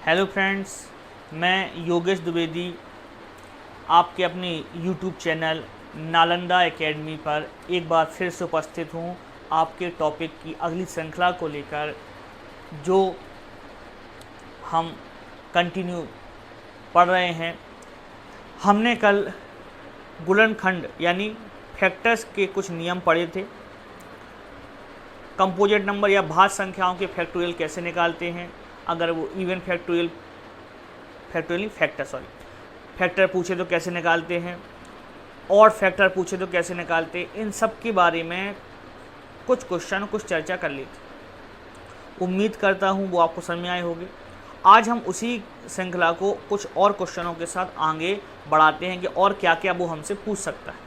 Hello friends, मैं योगेश द्विवेदी आपके अपने यूट्यूब चैनल नालंदा एकेडमी पर एक बार फिर से उपस्थित हूँ आपके टॉपिक की अगली श्रृंखला को लेकर, जो हम कंटिन्यू पढ़ रहे हैं। हमने कल गुणनखंड यानी फैक्टर्स के कुछ नियम पढ़े थे। कंपोजिट नंबर या भाज्य संख्याओं के फैक्टोरियल कैसे निकालते हैं, अगर वो इवन फैक्टर पूछे तो कैसे निकालते हैं, और फैक्टर पूछे तो कैसे निकालते हैं। इन सब के बारे में कुछ क्वेश्चन, कुछ चर्चा कर ली थी। उम्मीद करता हूँ वो आपको समझ में आए होंगे। आज हम उसी श्रृंखला को कुछ और क्वेश्चनों के साथ आगे बढ़ाते हैं कि और क्या क्या वो हमसे पूछ सकता है।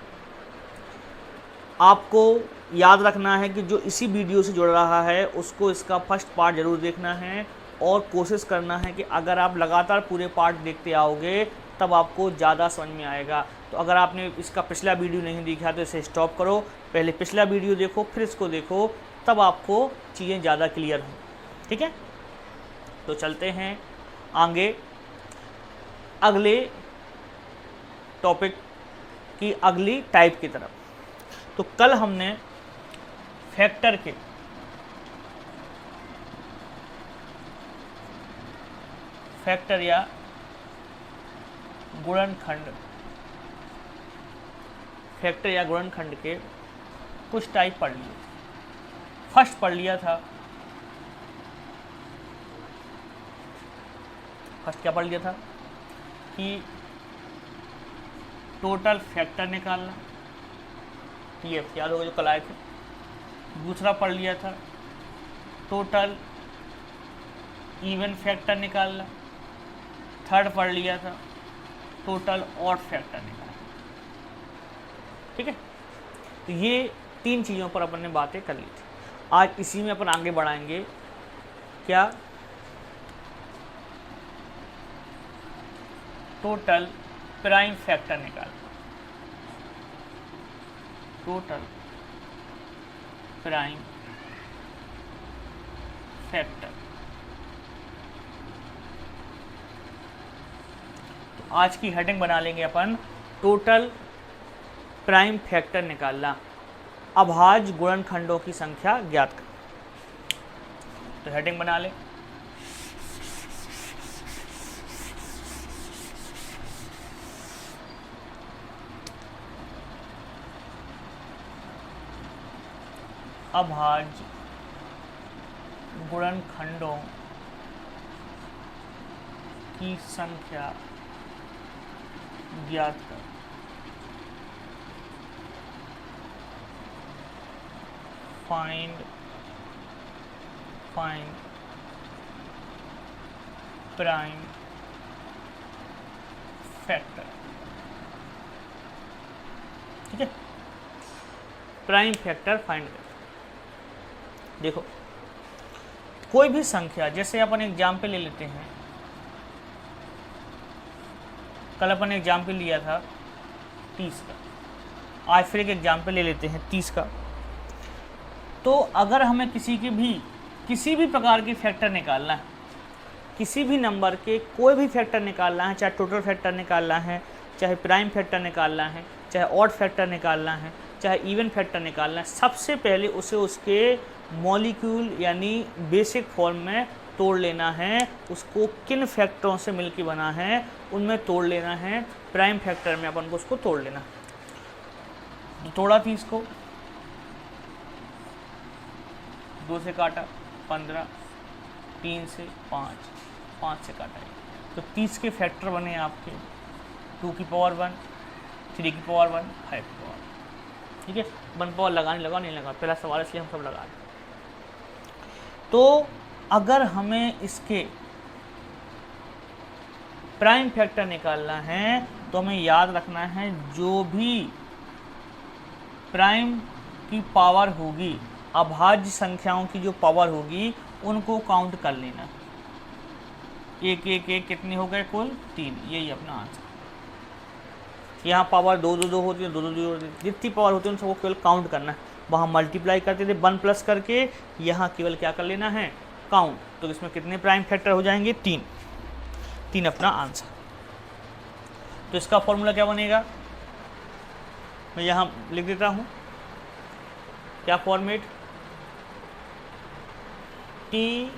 आपको याद रखना है कि जो इसी वीडियो से जुड़ रहा है उसको इसका फर्स्ट पार्ट ज़रूर देखना है, और कोशिश करना है कि अगर आप लगातार पूरे पार्ट देखते आओगे तब आपको ज़्यादा समझ में आएगा। तो अगर आपने इसका पिछला वीडियो नहीं देखा तो इसे स्टॉप करो, पहले पिछला वीडियो देखो, फिर इसको देखो, तब आपको चीज़ें ज़्यादा क्लियर हों। ठीक है, तो चलते हैं आगे अगले टॉपिक की अगली टाइप की तरफ। तो कल हमने फैक्टर या गुणनखंड के कुछ टाइप पढ़ लिए। फर्स्ट पढ़ लिया था, क्या पढ़ लिया था कि टोटल फैक्टर निकालना, ये याद होगा जो कल आए थे। दूसरा पढ़ लिया था टोटल इवन फैक्टर निकालना। थर्ड पढ़ लिया था टोटल ऑड फैक्टर निकालना। ठीक है, तो ये तीन चीज़ों पर अपन ने बातें कर ली थी। आज इसी में अपन आगे बढ़ाएंगे। क्या? टोटल प्राइम फैक्टर निकालना। Total prime factor. तो आज की हेडिंग बना लेंगे अपन टोटल प्राइम फैक्टर निकालना, अभाज्य गुणनखंडों की संख्या ज्ञात कर। तो हेडिंग बना ले, अभाज्य गुणनखंडों की संख्या ज्ञात कर। Find prime factor. ठीक है, प्राइम फैक्टर फाइंड कर। देखो, कोई भी संख्या, जैसे अपन एग्जाम्पल ले लेते हैं। कल अपन एग्जाम्पल लिया था 30 का, आज फिर एक एग्जाम्पल ले लेते हैं 30 का। तो अगर हमें किसी भी प्रकार की फैक्टर निकालना है, किसी भी नंबर के कोई भी फैक्टर निकालना है, चाहे टोटल फैक्टर निकालना है, चाहे प्राइम फैक्टर निकालना है, चाहे ऑड फैक्टर निकालना है, चाहे इवन फैक्टर निकालना है, सबसे पहले उसे उसके मॉलिक्यूल यानी बेसिक फॉर्म में तोड़ लेना है। उसको किन फैक्टरों से मिलकर बना है उनमें तोड़ लेना है। प्राइम फैक्टर में अपन को उसको तोड़ लेना। तो तोड़ा 30 को, 2 से काटा 15, 3 से 5, 5 से काटा 1। तो 30 के फैक्टर बने आपके 2 की पावर 1, 3 की पावर 1, 5 की पावर 1। ठीक है, 1 पावर लगाने लगा नहीं लगा, पहला सवाल इसलिए हम सब लगा रहे। तो अगर हमें इसके प्राइम फैक्टर निकालना है तो हमें याद रखना है जो भी प्राइम की पावर होगी, अभाज्य संख्याओं की जो पावर होगी, उनको काउंट कर लेना। एक एक एक कितने हो गए? कुल 3। यही अपना आंसर। यहाँ पावर 2 2 2 होती है, 2 2 2 होती है, जितनी पावर होती है उन सबको केवल काउंट करना है। वहाँ मल्टीप्लाई करते थे 1 प्लस करके, यहाँ केवल क्या कर लेना है? काउंट। तो इसमें कितने प्राइम फैक्टर हो जाएंगे? 3। 3 अपना आंसर। तो इसका फॉर्मूला क्या बनेगा, मैं यहाँ लिख देता हूँ, क्या फॉर्मेट, TPF।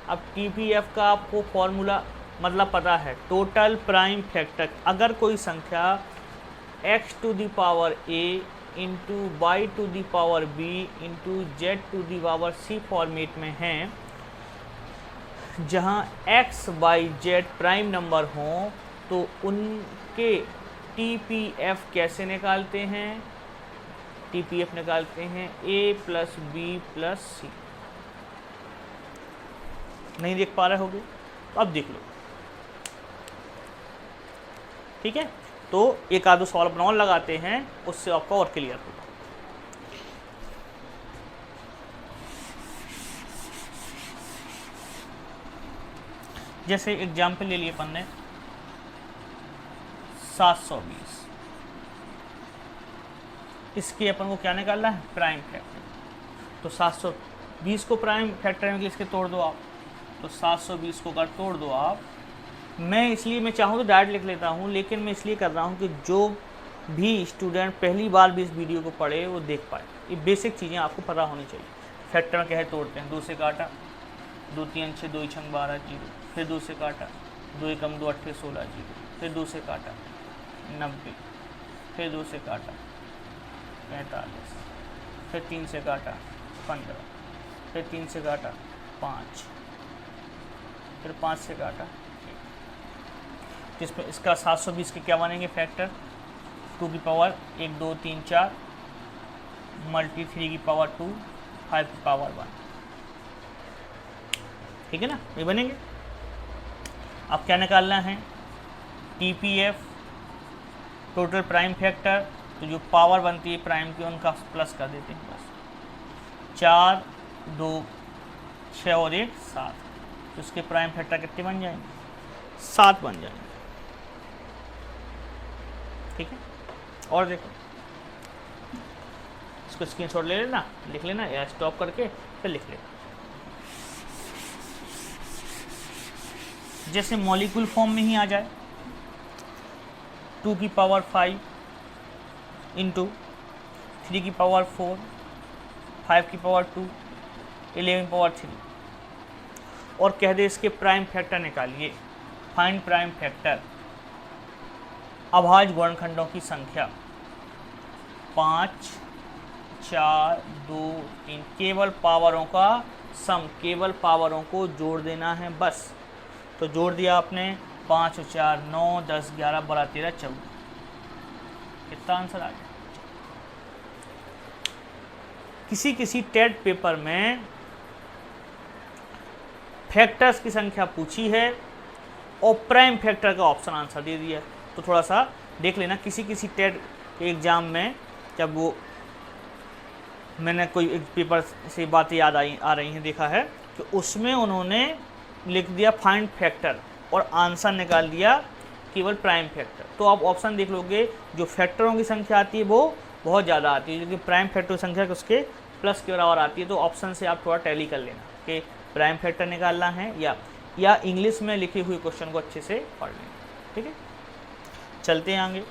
अब TPF का आपको फॉर्मूला मतलब पता है, टोटल प्राइम फैक्टर। अगर कोई संख्या x to the power a into y to the power b into z to the power c format में है, जहाँ x y z prime number हों, तो उनके TPF कैसे निकालते हैं, TPF निकालते हैं a प्लस बी प्लस सी। नहीं देख पा रहे होगे, अब देख लो, ठीक है। तो एक आधो सवाल अपना और लगाते हैं, उससे आपका और क्लियर होगा। जैसे एग्जाम्पल ले लिए अपन ने 720, इसके अपन को क्या निकालना है, प्राइम फैक्टर। तो 720 को प्राइम फैक्टर में इसके तोड़ दो आप, तो 720 को अगर तोड़ दो आप, मैं चाहूँ तो डायरेक्ट लिख लेता हूँ, लेकिन मैं इसलिए कर रहा हूँ कि जो भी स्टूडेंट पहली बार भी इस वीडियो को पढ़े वो देख पाए। ये बेसिक चीज़ें आपको पता होनी चाहिए। फैक्टर में क्या है, तोड़ते हैं, 2 से काटा, 2 3 6 2 6 12 0, फिर 2 से काटा, 2 1 2 8 16 0, फिर 2 से काटा 90, फिर 2 से काटा 45, फिर 3 से काटा 15, फिर 3 से काटा 5, फिर 5 से काटा, जिसमें इसका 720 के क्या बनेंगे फैक्टर, 2 की पावर 1 2 3 4 मल्टी 3 की पावर 2 5 की पावर 1, ठीक है ना, ये बनेंगे। अब क्या निकालना है, TPF टोटल प्राइम फैक्टर, तो जो पावर बनती है प्राइम की उनका प्लस कर देते हैं बस, 4 2 6 और 1 7, तो इसके प्राइम फैक्टर कितने बन जाएंगे, 7 बन जाएंगे, ठीक है। और देखो, इसको स्क्रीनशॉट ले लेना, लिख लेना या स्टॉप करके फिर लिख लेना। जैसे मॉलिक्यूल फॉर्म में ही आ जाए, 2 की पावर 5 इंटू 3 की पावर 4, 5 की पावर 2, 11 की पावर 3, और कह दे इसके प्राइम फैक्टर निकालिए, फाइंड प्राइम फैक्टर। अभाज्य गुणनखंडों की संख्या 5 4 2 3, केवल पावरों का सम, केवल पावरों को जोड़ देना है बस। तो जोड़ दिया आपने, 5 और 4 9 10 11 12 13 14, कितना आंसर आ गया। किसी टेट पेपर में फैक्टर्स की संख्या पूछी है और प्राइम फैक्टर का ऑप्शन आंसर दे दिया, तो थोड़ा सा देख लेना। किसी टेट के एग्ज़ाम में जब वो मैंने कोई एक पेपर से बातें याद आ रही हैं, देखा है कि उसमें उन्होंने लिख दिया फाइंड फैक्टर और आंसर निकाल दिया केवल प्राइम फैक्टर। तो आप ऑप्शन देख लोगे, जो फैक्टरों की संख्या आती है वो बहुत ज़्यादा आती है, क्योंकि प्राइम फैक्टर की संख्या उसके प्लस के बराबर आती है। तो ऑप्शन से आप थोड़ा टैली कर लेना कि प्राइम फैक्टर निकालना है या इंग्लिश में लिखे हुए क्वेश्चन को अच्छे से पढ़ लेना, ठीक है। चलते हैं आगे।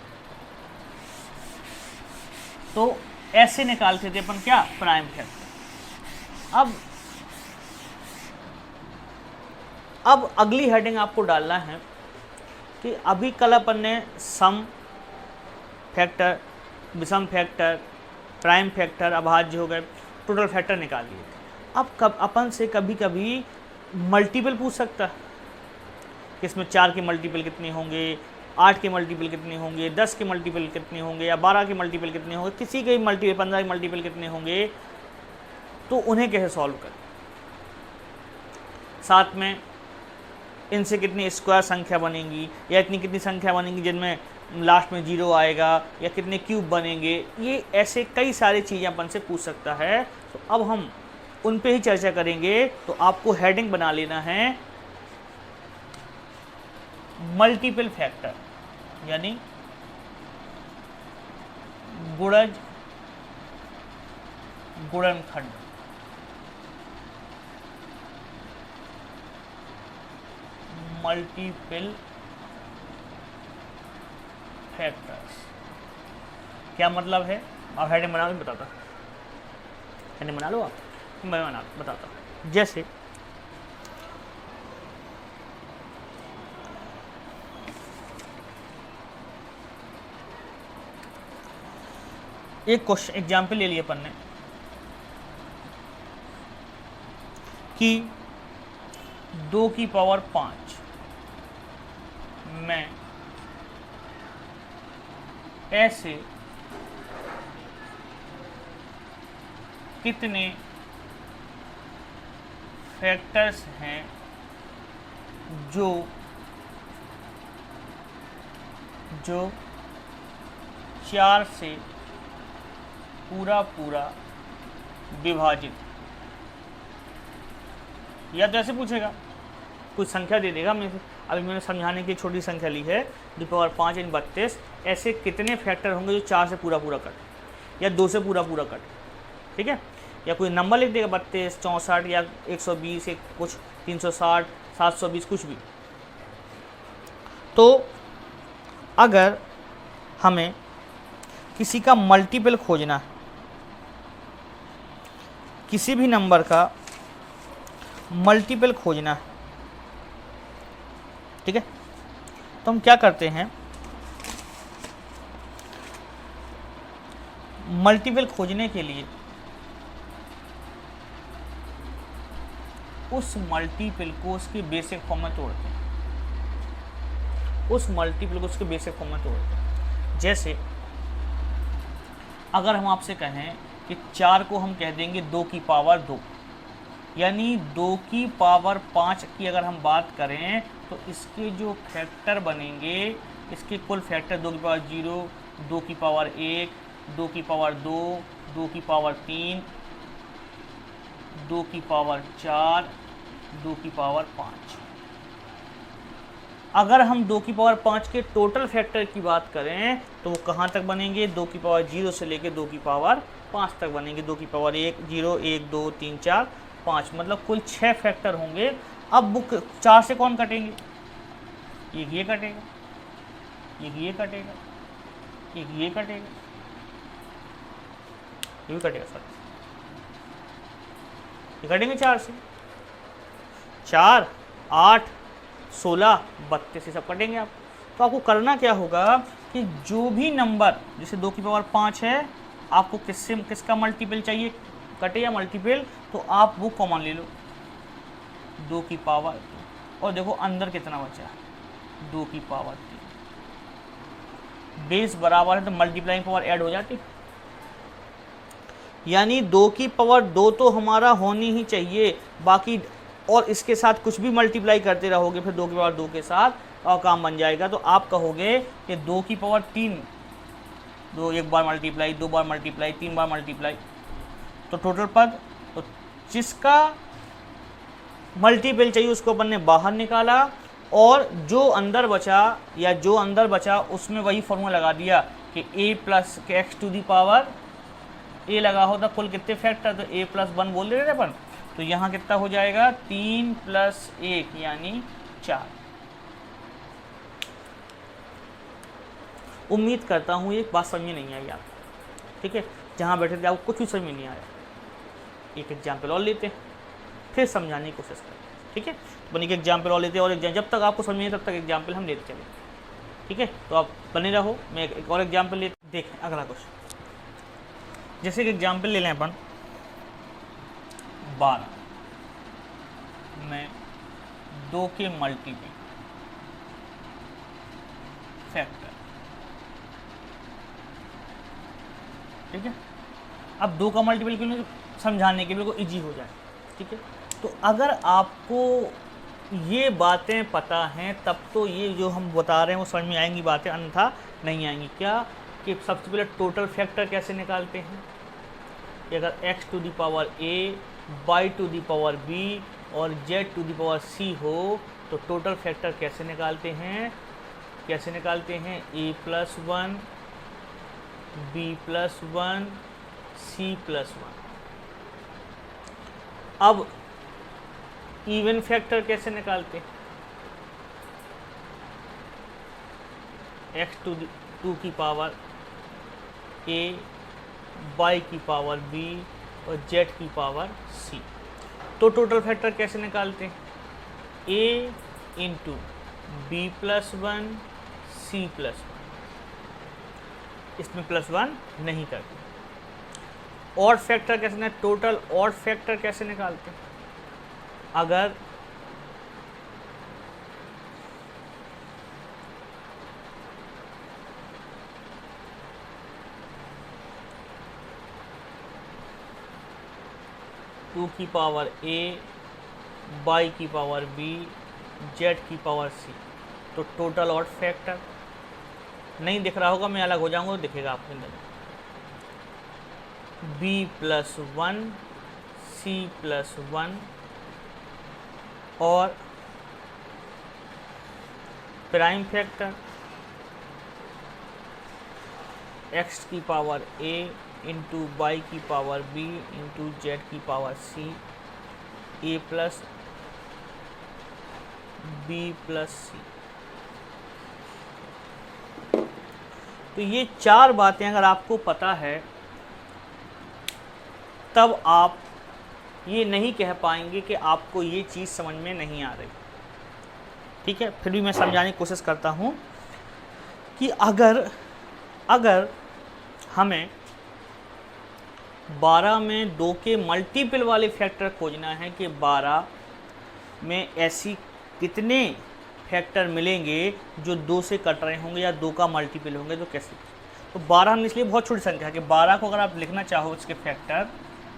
तो ऐसे निकालते थे अपन क्या, प्राइम फैक्टर। अब अगली हेडिंग आपको डालना है कि अभी कल अपन ने सम फैक्टर, विषम फैक्टर, प्राइम फैक्टर, अभाज्य हो गए, टोटल फैक्टर निकाल लिए थे। अब अपन से कभी कभी मल्टीपल पूछ सकता है कि इसमें 4 के मल्टीपल कितने होंगे, 8 के मल्टीपल कितने होंगे, 10 के मल्टीपल कितने होंगे, या 12 के मल्टीपल कितने होंगे, किसी के मल्टीपल 15 के मल्टीपल कितने होंगे, तो उन्हें कैसे सॉल्व करें। साथ में इनसे कितनी स्क्वायर संख्या बनेंगी, या इतनी कितनी संख्या बनेंगी जिनमें लास्ट में 0 आएगा, या कितने क्यूब बनेंगे, ये ऐसे कई सारी चीज़ें अपन से पूछ सकता है। तो अब हम उन पे ही चर्चा करेंगे। तो आपको हेडिंग बना लेना है मल्टीपल फैक्टर, यानी गुणज गुणनखंड। Multiple factors. क्या मतलब है? आप हेडिंग बना के बताता, हेडिंग बना लो आप, मैं बताता हूँ। जैसे एक क्वेश्चन एग्जाम्पल ले लिए अपन ने कि 2 की पावर 5 में ऐसे कितने फैक्टर्स हैं जो 4 से पूरा विभाजित, या तो ऐसे पूछेगा, कुछ संख्या दे देगा मैं, अभी मैंने समझाने की छोटी संख्या ली है 2 पावर 5 इन 32, ऐसे कितने फैक्टर होंगे जो 4 से पूरा कट या 2 से पूरा कट, ठीक है। या कोई नंबर लिख देगा 32, 64 या 120, एक कुछ 360, 720, कुछ भी। तो अगर हमें किसी का मल्टीपल खोजना है, किसी भी नंबर का मल्टीपल खोजना है, ठीक है, तो हम क्या करते हैं, मल्टीपल खोजने के लिए उस मल्टीपल को उसके बेसिक फॉर्म में तोड़ते हैं, उस मल्टीपल को उसके बेसिक फॉर्म में तोड़ते हैं। जैसे अगर हम आपसे कहें कि 4 को हम कह देंगे 2 की पावर 2, यानी 2 की पावर 5 की अगर हम बात करें तो इसके जो फैक्टर बनेंगे, इसके कुल फैक्टर 2 की पावर 0, 2 की पावर 1, 2 की पावर 2, 2 की पावर 3, 2 की पावर 4, 2 की पावर 5। अगर हम 2 की पावर 5 के टोटल फैक्टर की बात करें तो वो कहाँ तक बनेंगे, 2 की पावर 0 से लेकर 2 की पावर 5 तक बनेंगे। 2 की पावर 1, 0, 1, 2, 3, 4, 5, मतलब कुल 6 फैक्टर होंगे। अब बुक 4 से कौन कटेंगे, एक ये कटेगा, एक ये कटेगा, एक ये कटेगा, ये भी कटेगा सर, ये कटेंगे 4 से, 4, 8, 16, 32 सब कटेंगे आप। तो आपको करना क्या होगा कि जो भी नंबर, जैसे 2 की पावर 5 है, आपको किसका मल्टीपल चाहिए, कटे या मल्टीपल, तो आप वो कॉमन ले लो, 2 की पावर 2, और देखो अंदर कितना बचा, 2 की पावर 3। बेस बराबर है तो मल्टीप्लाइंग पावर ऐड हो जाती, यानी 2 की पावर 2 तो हमारा होनी ही चाहिए, बाकी और इसके साथ कुछ भी मल्टीप्लाई करते रहोगे फिर 2 की पावर 2 के साथ, और काम बन जाएगा। तो आप कहोगे कि 2 की पावर 3, 2 एक बार मल्टीप्लाई, 2 बार मल्टीप्लाई, 3 बार मल्टीप्लाई, तो टोटल पद, तो जिसका मल्टीपल चाहिए उसको अपन ने बाहर निकाला, और जो अंदर बचा उसमें वही फॉर्मूला लगा दिया कि a plus x to the power a लगा होता, कुल कितने फैक्टर, तो a प्लस 1 बोल रहे थे अपन, तो यहाँ कितना हो जाएगा, 3 प्लस 1 यानी 4। उम्मीद करता हूँ एक बात समझ में नहीं आई आपको, ठीक है, जहाँ बैठे थे आपको कुछ भी समझ में नहीं आया। एक एग्जाम्पल और लेते हैं, फिर समझाने की कोशिश करते हैं, ठीक है। बनी के एग्जाम्पल और लेते हैं, और जब तक आपको समझ नहीं तब तक एग्जाम्पल हम लेते चले, ठीक है। तो आप बने रहो, मैं एक और एग्जाम्पल लेते, देखें अगला क्वेश्चन। जैसे कि एग्जाम्पल ले लें अपन 12 में 2 के मल्टीपल फैक्टर, ठीक है। अब 2 का मल्टीपल क्यों, समझाने के बिल्कुल इजी हो जाए, ठीक है। तो अगर आपको ये बातें पता हैं तब तो ये जो हम बता रहे हैं वो समझ में आएंगी बातें, अन्यथा नहीं आएंगी। क्या कि सबसे पहले टोटल फैक्टर कैसे निकालते हैं, कि अगर x to the power a, y to the power b और z to the power c हो तो टोटल फैक्टर कैसे निकालते हैं, a plus 1, b plus 1, c plus 1। अब इवन फैक्टर कैसे निकालते हैं, एक्स टू की पावर ए, वाई की पावर बी और जेड की पावर सी। तो टोटल फैक्टर कैसे निकालते हैं? A into b plus one c plus one, इसमें प्लस वन नहीं करते। ऑड फैक्टर कैसे, टोटल ऑड फैक्टर कैसे निकालते हैं? अगर टू की पावर ए, वाई की पावर बी, जेड की पावर सी, तो टोटल ऑड फैक्टर नहीं दिख रहा होगा, मैं अलग हो जाऊंगा तो दिखेगा आपके अंदर। B plus one c plus one और प्राइम फैक्टर एक्स की पावर ए इंटू वाई की पावर बी इंटू जेड की power c, a plus b plus c. तो ये चार बातें अगर आपको पता है तब आप ये नहीं कह पाएंगे कि आपको ये चीज़ समझ में नहीं आ रही। ठीक है, फिर भी मैं समझाने की कोशिश करता हूँ कि अगर हमें 12 में 2 के मल्टीपल वाले फैक्टर खोजना है कि 12 में ऐसी कितने फैक्टर मिलेंगे जो 2 से कट रहे होंगे या 2 का मल्टीपल होंगे, तो कैसे? तो 12 हम इसलिए बहुत छोटी संख्या है कि 12 को अगर आप लिखना चाहो इसके फैक्टर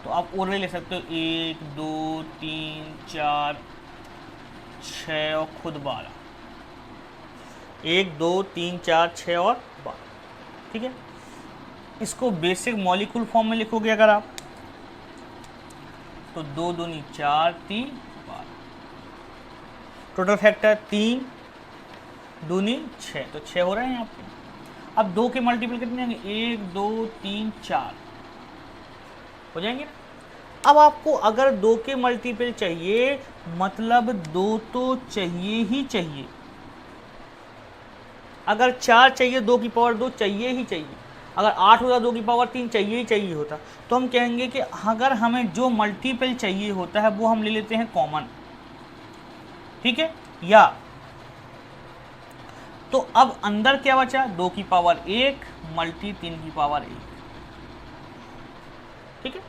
तो आप और ले सकते हो 1 2 3 4 6 और खुद 12, 1 2 3 4 6 और 12। ठीक है, इसको बेसिक मॉलिक्यूल फॉर्म में लिखोगे अगर आप तो 2 दूनी 4 3 12, टोटल फैक्टर 3 दूनी 6, तो 6 हो रहे हैं आपके। अब 2 के मल्टीपल कितने होंगे? 1 2 3 4 हो जाएंगे ना। अब आपको अगर 2 के मल्टीपल चाहिए मतलब 2 तो चाहिए ही चाहिए। अगर 4 चाहिए 2 की पावर 2 चाहिए ही चाहिए। अगर 8 होता 2 की पावर 3 चाहिए ही चाहिए होता। तो हम कहेंगे कि अगर हमें जो मल्टीपल चाहिए होता है वो हम ले लेते हैं कॉमन। ठीक है, या तो अब अंदर क्या बचा? 2 की पावर 1 मल्टी 3 की पावर 1। ठीक है,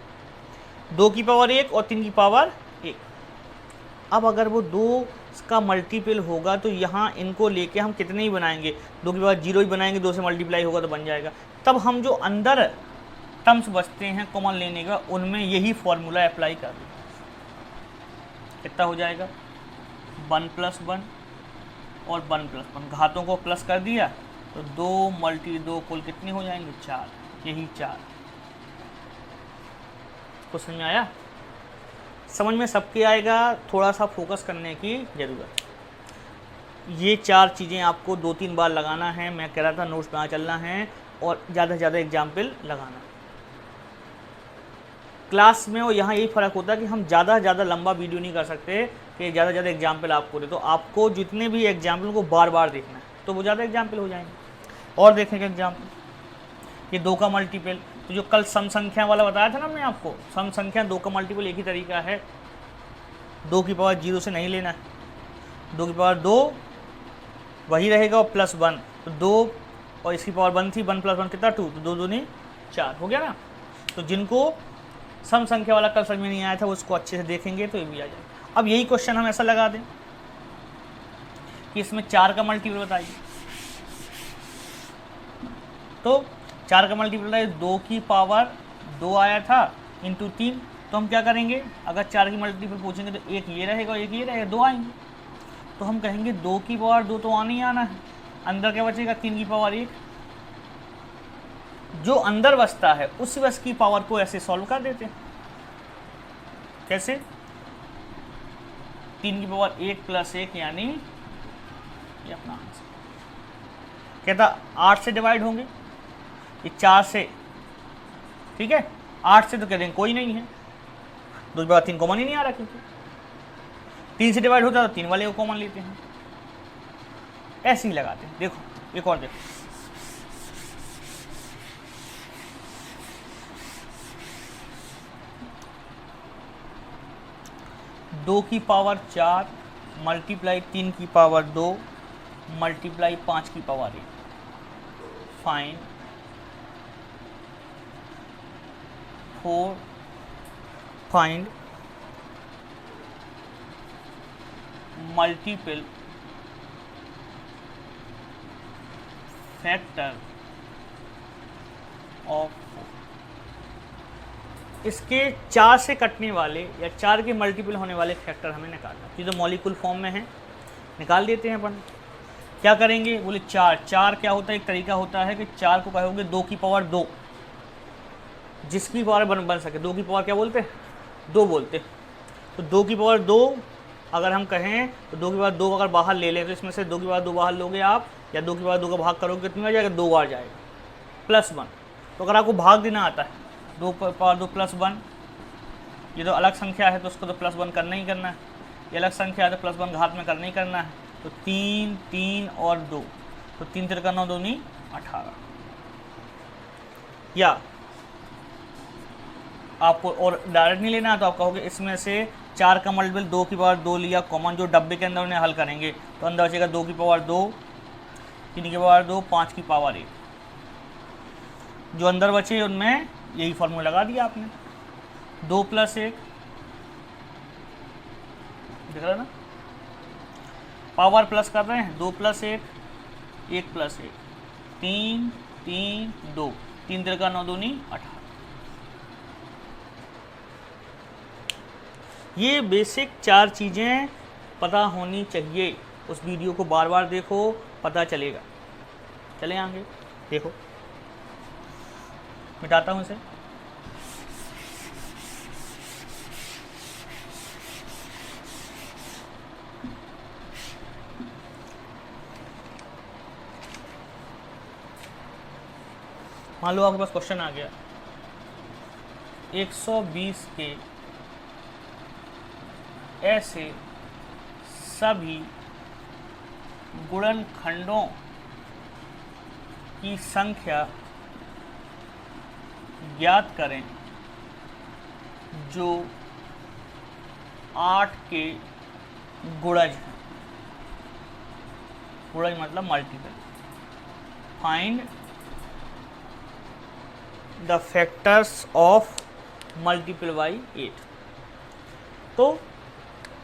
2 की पावर 1 और 3 की पावर 1। अब अगर वो 2 का मल्टीपल होगा तो यहाँ इनको लेके हम कितने ही बनाएंगे? 2 की पावर 0 ही बनाएंगे, 2 से मल्टीप्लाई होगा तो बन जाएगा। तब हम जो अंदर टर्म्स बचते हैं कॉमन लेने का उनमें यही फॉर्मूला अप्लाई कर दें। कितना हो जाएगा? 1 + 1 और 1 + 1, घातों को प्लस कर दिया तो 2 × 2 कुल कितने हो जाएंगे? 4, यही 4। कुछ समझ में आया? समझ में सबके आएगा, थोड़ा सा फोकस करने की ज़रूरत। ये 4 चीज़ें आपको 2-3 बार लगाना है। मैं कह रहा था नोट्स बना चलना है और ज़्यादा से ज़्यादा एग्जाम्पल लगाना क्लास में। और यहाँ यही फ़र्क होता है कि हम ज़्यादा से ज़्यादा लंबा वीडियो नहीं कर सकते कि ज़्यादा से ज़्यादा एग्जाम्पल आपको दे। तो आपको जितने भी एग्जाम्पल को बार बार देखना है तो वो ज़्यादा एग्जाम्पल हो जाएंगे। और देखेंगे एग्जाम्पल, ये 2 का मल्टीपल, तो जो कल सम संख्या वाला बताया था ना मैं आपको, सम संख्या 2 का मल्टीपल एक ही तरीका है। 2 की पावर 0 से नहीं लेना है, 2 की पावर 2 वही रहेगा और +1, तो 2 और इसकी पावर 1 थी, 1 + 1 कितना? 2, तो 2 दूनी 4 हो गया ना। तो जिनको सम संख्या वाला कल समझ में नहीं आया था वो उसको अच्छे से देखेंगे तो ये भी आ जाएगा। अब यही क्वेश्चन हम ऐसा लगा दें कि इसमें 4 का मल्टीपल बताइए। तो 4 का मल्टीपल है 2 की पावर 2 आया था इंटू 3। तो हम क्या करेंगे? अगर 4 की मल्टीपल पूछेंगे तो एक ये रहेगा और एक ये रहेगा, 2 आएंगे। तो हम कहेंगे 2 की पावर 2 तो आना ही आना है, अंदर क्या बचेगा? 3 की पावर 1। जो अंदर बचता है उस बस की पावर को ऐसे सॉल्व कर देते हैं। कैसे? 3 की पावर 1 + 1 यानी ये अपना आंसर। कहता 8 से डिवाइड होंगे, ये 4 से, ठीक है, 8 से तो कह देंगे कोई नहीं है, 2 की पावर 3 कॉमन ही नहीं आ रहा, क्योंकि 3 से डिवाइड होता है तो 3 वाले को कॉमन लेते हैं। ऐसे ही लगाते हैं। देखो एक और देखो, 2 की पावर 4 मल्टीप्लाई 3 की पावर 2 मल्टीप्लाई 5 की power 1। Find 4 find multiple factor of. इसके 4 से कटने वाले या 4 के मल्टीपल होने वाले फैक्टर हमें निकालना। ये तो मॉलिक्यूल फॉर्म में है, निकाल देते हैं अपन। क्या करेंगे, बोले 4 क्या होता है, एक तरीका होता है कि 4 को कहोगे 2 की पावर 2, जिसकी पावर बन सके। 2 की पावर क्या बोलते हैं, 2 बोलते। तो 2 की पावर 2 अगर हम कहें तो 2 की पावर 2 अगर बाहर ले लें तो इसमें से 2 की पावर 2 बाहर लोगे आप, या 2 की पावर 2 का भाग करोगे कितनी आ जाएगा, 2 बार जाएगा, +1। तो अगर आपको भाग देना आता है 2 पावर 2 +1, ये तो अलग संख्या है तो उसको तो +1 करना ही करना है। ये अलग संख्या है तो +1 घात में करना ही करना है। तो 3 3 और 2, तो 3 3 9 2 18। या आपको और डायरेक्ट नहीं लेना है तो आप कहोगे इसमें से 4 का मल्टीपल 2 की पावर 2 लिया कॉमन, जो डब्बे के अंदर उन्हें हल करेंगे तो अंदर बचेगा 2 की पावर 2, 3 की पावर 2, 5 की पावर 1। जो अंदर बचे उनमें यही फॉर्मूला लगा दिया आपने, 2 + 1, देख रहे हो ना, पावर प्लस कर रहे हैं, 2 + 1, 1 + 1, 3 3 2, 3 3 9 2 18। ये बेसिक 4 चीज़ें पता होनी चाहिए। उस वीडियो को बार बार देखो, पता चलेगा। चले आगे देखो, मिटाता हूँ इसे। मान लो आपके पास क्वेश्चन आ गया 120 के ऐसे सभी गुणनखंडों की संख्या ज्ञात करें जो 8 के गुणज हैं। गुणज मतलब multiple. Find the factors of multiple by 8। तो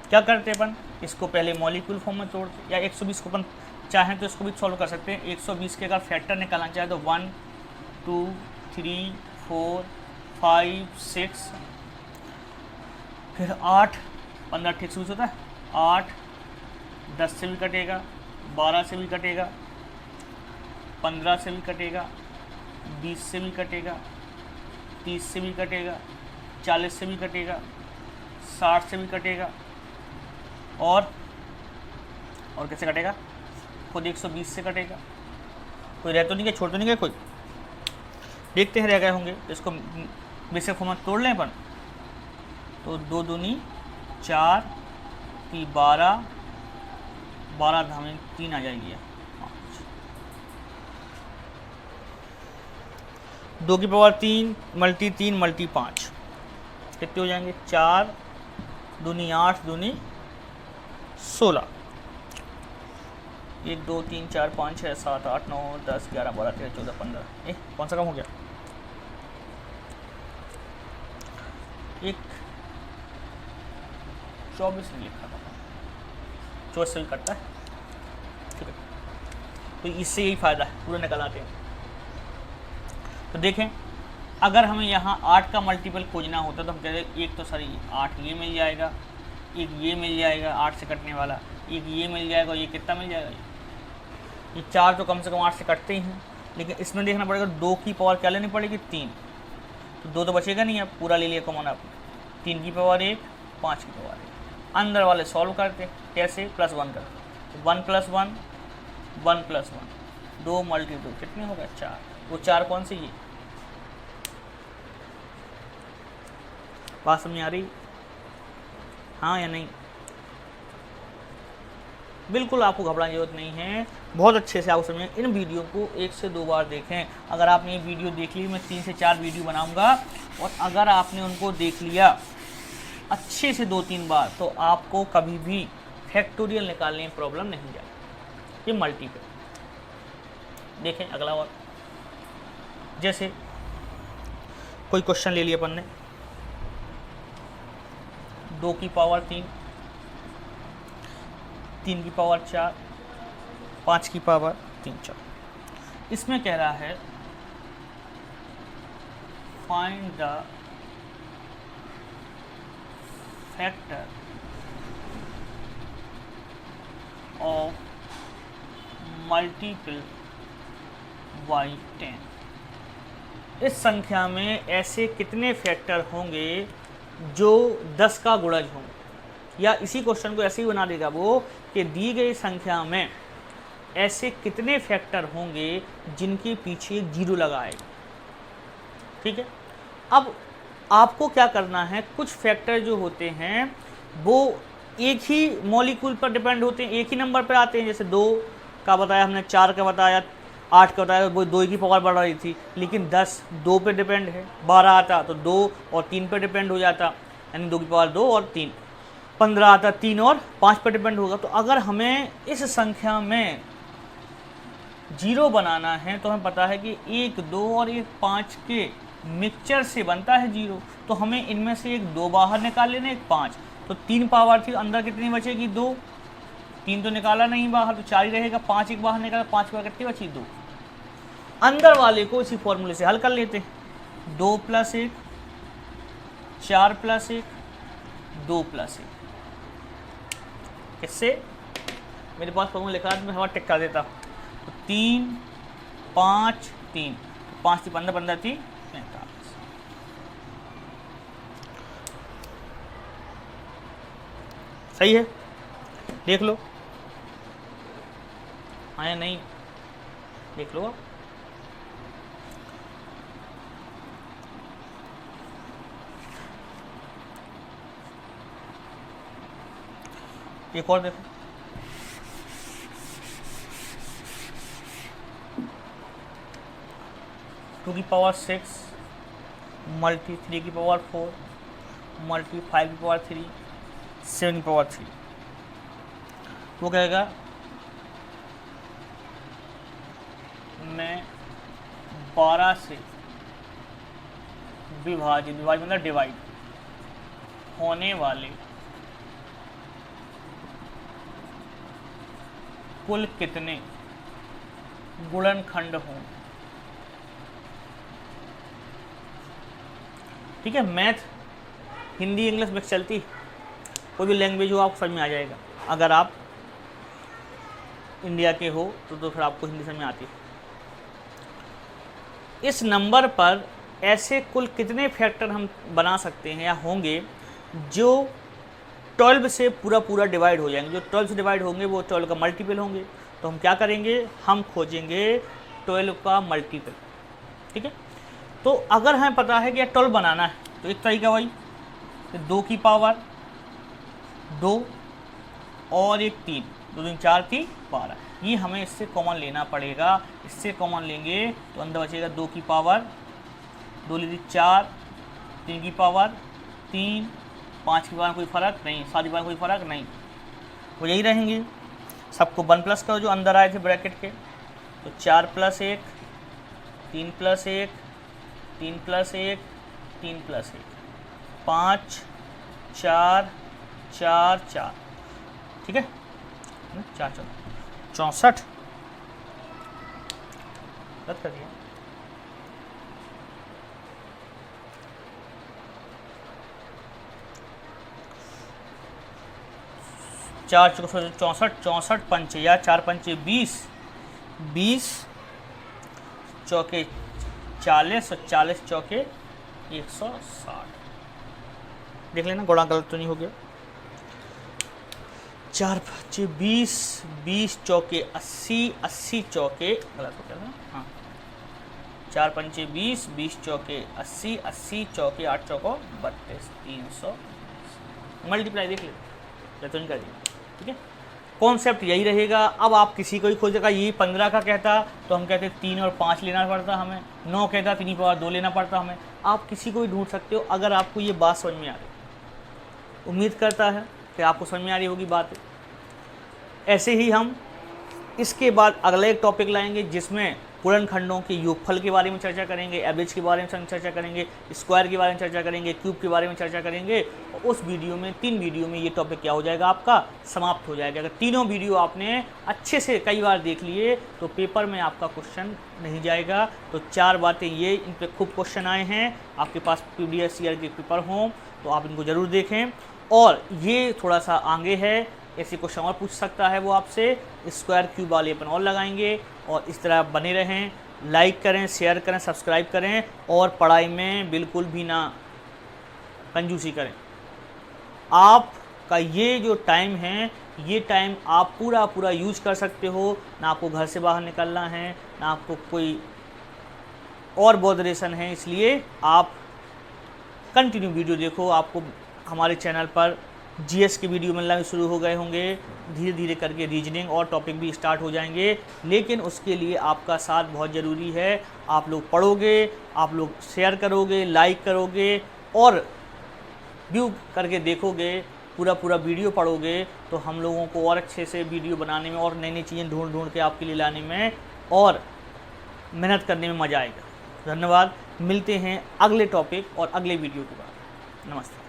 क्या करते हैं अपन, इसको पहले मॉलिक्यूल फॉर्म में तोड़ते, या 120 को अपन चाहें तो इसको भी सॉल्व कर सकते हैं। 120 के अगर फैक्टर निकालना चाहे तो 1 2 3 4 5 6, फिर 8 15 ठीक से होता है, 8 10 से भी कटेगा, 12 से भी कटेगा, 15 से भी कटेगा, 20 से भी कटेगा, 30 से भी कटेगा, 40 से भी कटेगा, 60 से भी कटेगा, और कैसे कटेगा, खुद 120 से कटेगा। कोई रह तो नहीं गया, छोड़ तो नहीं गया कोई, देखते हैं रह गए होंगे। इसको बेसिक फॉर्म में तोड़ लें अपन तो 2 दूनी 4, 12 12 धामे 3 आ जाएगी, 2 की पावर 3 मल्टी 3 मल्टी 5 कितने हो जाएंगे, 4 दूनी 8 दूनी 16, 1 2 3 4 5 6 7 8 9 10 11 12 13 14 15। कौन सा कम हो गया, एक 24 नहीं लिखा था, 24 से कटता है, ठीक है। तो इससे यही फ़ायदा है, पूरा निकल आते हैं। तो देखें, अगर हमें यहाँ 8 का मल्टीपल खोजना होता तो हम कहते हैं एक तो सर 8 ये मिल जाएगा, एक ये मिल जाएगा 8 से कटने वाला, एक ये मिल जाएगा, और ये कितना मिल जाएगा, ये 4 तो कम से कम 8 से कटते ही हैं। लेकिन इसमें देखना पड़ेगा 2 की पावर क्या लेनी पड़ेगी, 3, तो 2 तो बचेगा नहीं, अब पूरा ले लिया कॉमन आपने, 3 की पावर 1 5 की पावर 1। अंदर वाले सॉल्व करते कैसे, +1 करते, 1 + 1 1 + 1 2 मल्टी 2 कितने हो गए, 4। वो 4 कौन सी, ये बात समझ आ रही, हाँ या नहीं। बिल्कुल आपको घबराने की जरूरत नहीं है, बहुत अच्छे से आप समझें। इन वीडियो को 1 से 2 बार देखें। अगर आपने ये वीडियो देख ली, मैं 3 से 4 वीडियो बनाऊंगा, और अगर आपने उनको देख लिया अच्छे से 2-3 बार तो आपको कभी भी फैक्टोरियल निकालने में प्रॉब्लम नहीं जाएगी। ये मल्टीपल। देखें अगला और, जैसे कोई क्वेश्चन ले लिया अपन ने, 2 की पावर 3, 3 की पावर 4, 5 की पावर 3/4। इसमें कह रहा है find the factor of multiple by 10। इस संख्या में ऐसे कितने फैक्टर होंगे जो 10 का गुणज होंगे, या इसी क्वेश्चन को ऐसे ही बना देगा वो कि दी गई संख्या में ऐसे कितने फैक्टर होंगे जिनके पीछे 0 लगाएगा। ठीक है, अब आपको क्या करना है, कुछ फैक्टर जो होते हैं वो एक ही मॉलिक्यूल पर डिपेंड होते हैं, एक ही नंबर पर आते हैं। जैसे 2 का बताया हमने, 4 का बताया, 8 का बताया, वो 2 की पावर बढ़ रही थी, लेकिन 10 2 पे डिपेंड है। 12 आता तो 2 और 3 पे डिपेंड हो जाता, यानी 2 की पावर 2 और 3। 15 आता 3 और 5 पे डिपेंड होगा। तो अगर हमें इस संख्या में 0 बनाना है तो हमें पता है कि 1, 2 और 1, 5 के मिक्सचर से बनता है 0। तो हमें इनमें से एक 2 बाहर निकाल लेना, एक 5। तो 3 पावर थी, अंदर कितनी बचेगी 2, 3 तो निकाला नहीं बाहर, तो 4 ही रहेगा। 5 एक बाहर निकाला, 5 बाहर कितनी बची 2। अंदर वाले को इसी फॉर्मूले से हल कर लेते हैं। 2 + 1, 4 + 1, 2 + 1। किससे, मेरे पास फॉर्मूला लिखा है, मैं हवा टिक कर देता। तो 3, 5, 3, 5 थी 15, 15 थी 45। सही है, देख लो आया नहीं, देख लो। एक और देखो, 2 की पावर 6 मल्टी 3 की पावर 4 मल्टी 5 की पावर 3 7 की पावर 3। वो कहेगा मैं 12 से विभाजित मतलब डिवाइड होने वाले कुल कितने गुणनखंड हों। ठीक है, मैथ हिंदी इंग्लिश मिक्स चलती, कोई भी लैंग्वेज हो आपको समझ में आ जाएगा। अगर आप इंडिया के हो तो फिर आपको हिंदी समझ में आती है। इस नंबर पर ऐसे कुल कितने फैक्टर हम बना सकते हैं या होंगे जो 12 से पूरा डिवाइड हो जाएंगे। जो 12 से डिवाइड होंगे वो 12 का मल्टीपल होंगे। तो हम क्या करेंगे, हम खोजेंगे 12 का मल्टीपल। ठीक है, तो अगर हमें पता है कि 12 बनाना है तो एक तरीका वही, 2 की पावर 2 और एक 3, 2 3 4 थी 12। ये हमें इससे कॉमन लेना पड़ेगा। इससे कॉमन लेंगे तो अंदर बचेगा 2 की पावर 2 ली 4, 3 की पावर 3, 5 की पावर कोई फ़र्क नहीं, 7 की पावर कोई फ़र्क नहीं, वो यही रहेंगे। सबको 1 प्लस करो जो अंदर आए थे ब्रैकेट के। तो 4 + 1, 3 + 1, 3 + 1, 3 + 1, 5 4 4 4। ठीक है, 4 4 64 रद्द कर दिया। चार 64 64 पंचे या 4 पंचे 20, 20 चौके 40 और 40 चौके 160। देख लेना गुणा गलत तो नहीं हो गया। 4 पंचे 20, 20 चौके 80, 80 चौके गलत हो गया ना, हाँ 4 पंचे 20, 20 चौके 80, 80 चौके 8 चौको 32, 300 मल्टीप्लाई देख ले तो नहीं कर दिया। ठीक है, कॉन्सेप्ट यही रहेगा। अब आप किसी को ही खोजेगा, ये 15 का कहता तो हम कहते 3 और 5 लेना पड़ता हमें, 9 कहता 3 की पावर 2 लेना पड़ता हमें। आप किसी को भी ढूंढ सकते हो अगर आपको ये बात समझ में आ रही। उम्मीद करता है कि आपको समझ में आ रही होगी बात। ऐसे ही हम इसके बाद अगला एक टॉपिक लाएंगे जिसमें पूर्णखंडों के योगफल के बारे में चर्चा करेंगे, एवरेज के बारे में चर्चा करेंगे, स्क्वायर के बारे में चर्चा करेंगे, क्यूब के बारे में चर्चा करेंगे। और उस वीडियो में 3 वीडियो में ये टॉपिक क्या हो जाएगा, आपका समाप्त हो जाएगा। अगर तीनों वीडियो आपने अच्छे से कई बार देख लिए तो पेपर में आपका क्वेश्चन नहीं जाएगा। तो 4 बातें ये, इन पर खूब क्वेश्चन आए हैं, आपके पास PDSCR के पेपर हों तो आप इनको ज़रूर देखें। और ये थोड़ा सा आगे है, ऐसे क्वेश्चन और पूछ सकता है वो आपसे, स्क्वायर क्यूब वाले अपन और लगाएंगे। और इस तरह बने रहें, लाइक करें, शेयर करें, सब्सक्राइब करें और पढ़ाई में बिल्कुल भी ना कंजूसी करें। आपका ये जो टाइम है, ये टाइम आप पूरा यूज कर सकते हो। ना आपको घर से बाहर निकलना है, ना आपको कोई और बॉदरेशन है, इसलिए आप कंटिन्यू वीडियो देखो। आपको हमारे चैनल पर GS के वीडियो मिलना भी शुरू हो गए होंगे, धीरे धीरे करके रीजनिंग और टॉपिक भी स्टार्ट हो जाएंगे। लेकिन उसके लिए आपका साथ बहुत ज़रूरी है। आप लोग पढ़ोगे, आप लोग शेयर करोगे, लाइक करोगे और व्यू करके देखोगे, पूरा वीडियो पढ़ोगे तो हम लोगों को और अच्छे से वीडियो बनाने में और नई चीज़ें ढूंढ के आपके लिए लाने में और मेहनत करने में मज़ा आएगा। धन्यवाद। मिलते हैं अगले टॉपिक और अगले वीडियो के बाद। नमस्ते।